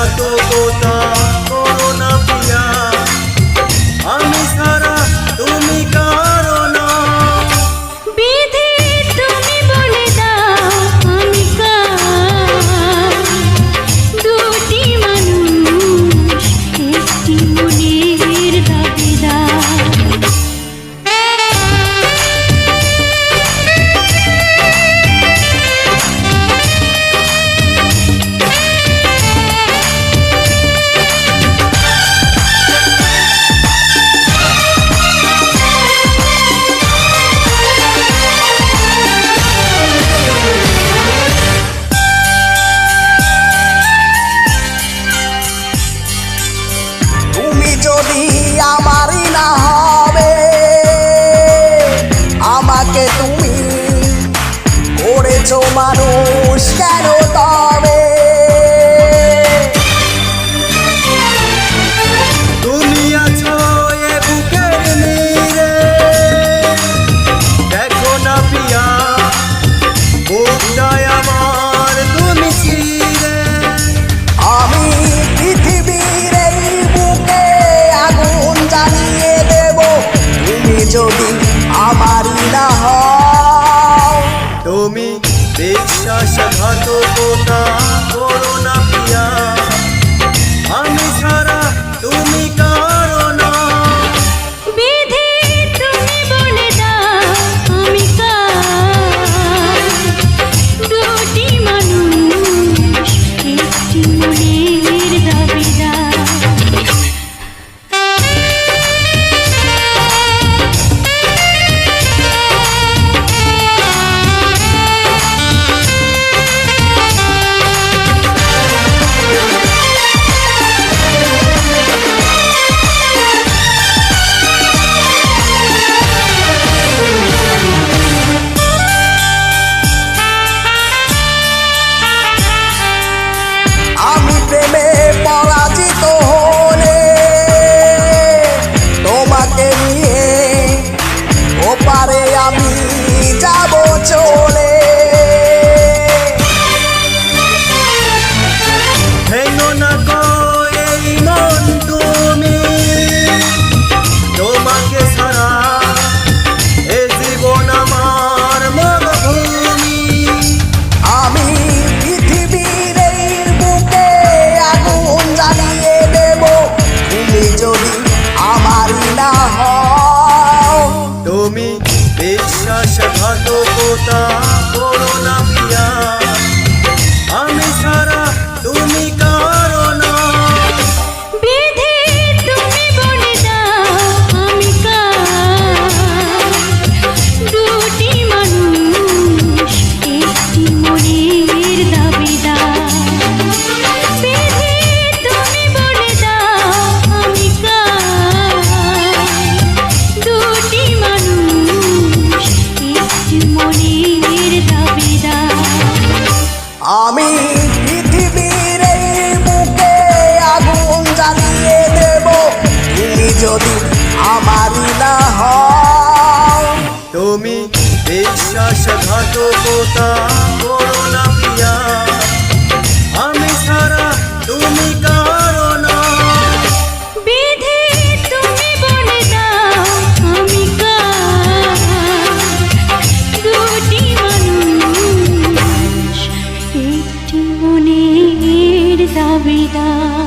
বিশ্বাসঘাতকতা করো না প্রিয়া, আমি ছাড়া তুমি কারো না। বিধি তুমি বলে দাও আমি কার, দুটি মানুষ একটি মনের দাবিদার। যদি আমারই না হবে, আমাকে তুমি করেছো মানুষ কেন তবে? তুমি আছো এ বুকের নীড়ে, দেখো না প্রিয়া বুকটায় আমার তুমি চিরে। আমি পৃথিবীর এই বুকে আগুন জ্বালিয়ে দেব, তুমি যদি আমারই না হও। তুমি বিশ্বাসঘাতকতা করো না প্রিয়া, আমি ছাড়া তুমি কারো না। বিধি তুমি বলে দাও আমি কার, দুটি মানুষ একটি মনের দাবিদার। আমি প্রেমে পরাজিত হলে তোমাকে নিয়ে ওপারে আমি যাব চলে। ভেঙো না গো এই মন তুমি, তোমাকে ছাড়া এ জীবন আমার মরুভূমি। আমি পৃথিবীর এই বুকে আগুন জ্বালিয়ে দেব, তুমি যদি আমারই না হও। তুমি বিশ্বাসঘাতকতা করো না প্রিয়া, আমি ছাড়া তুমি কারো না। বিধি তুমি বলে দাও আমি কার, দুটি মানুষ একটি মনের দাবিদার। বিধি তুমি বলে দাও আমি কার, দুটি মানুষ একটি মনের দাবিদার। আমি পৃথিবীর এই বুকে আগুন জ্বালিয়ে দেব, তুমি যদি আমারই না হও। তুমি বিশ্বাসঘাতকতা করো না প্রিয়া, আমি ছাড়া তুমি কারো না। বিধি তুমি বলে দাও আমি কার, দুটি মানুষ একটি মনের দাবিদার।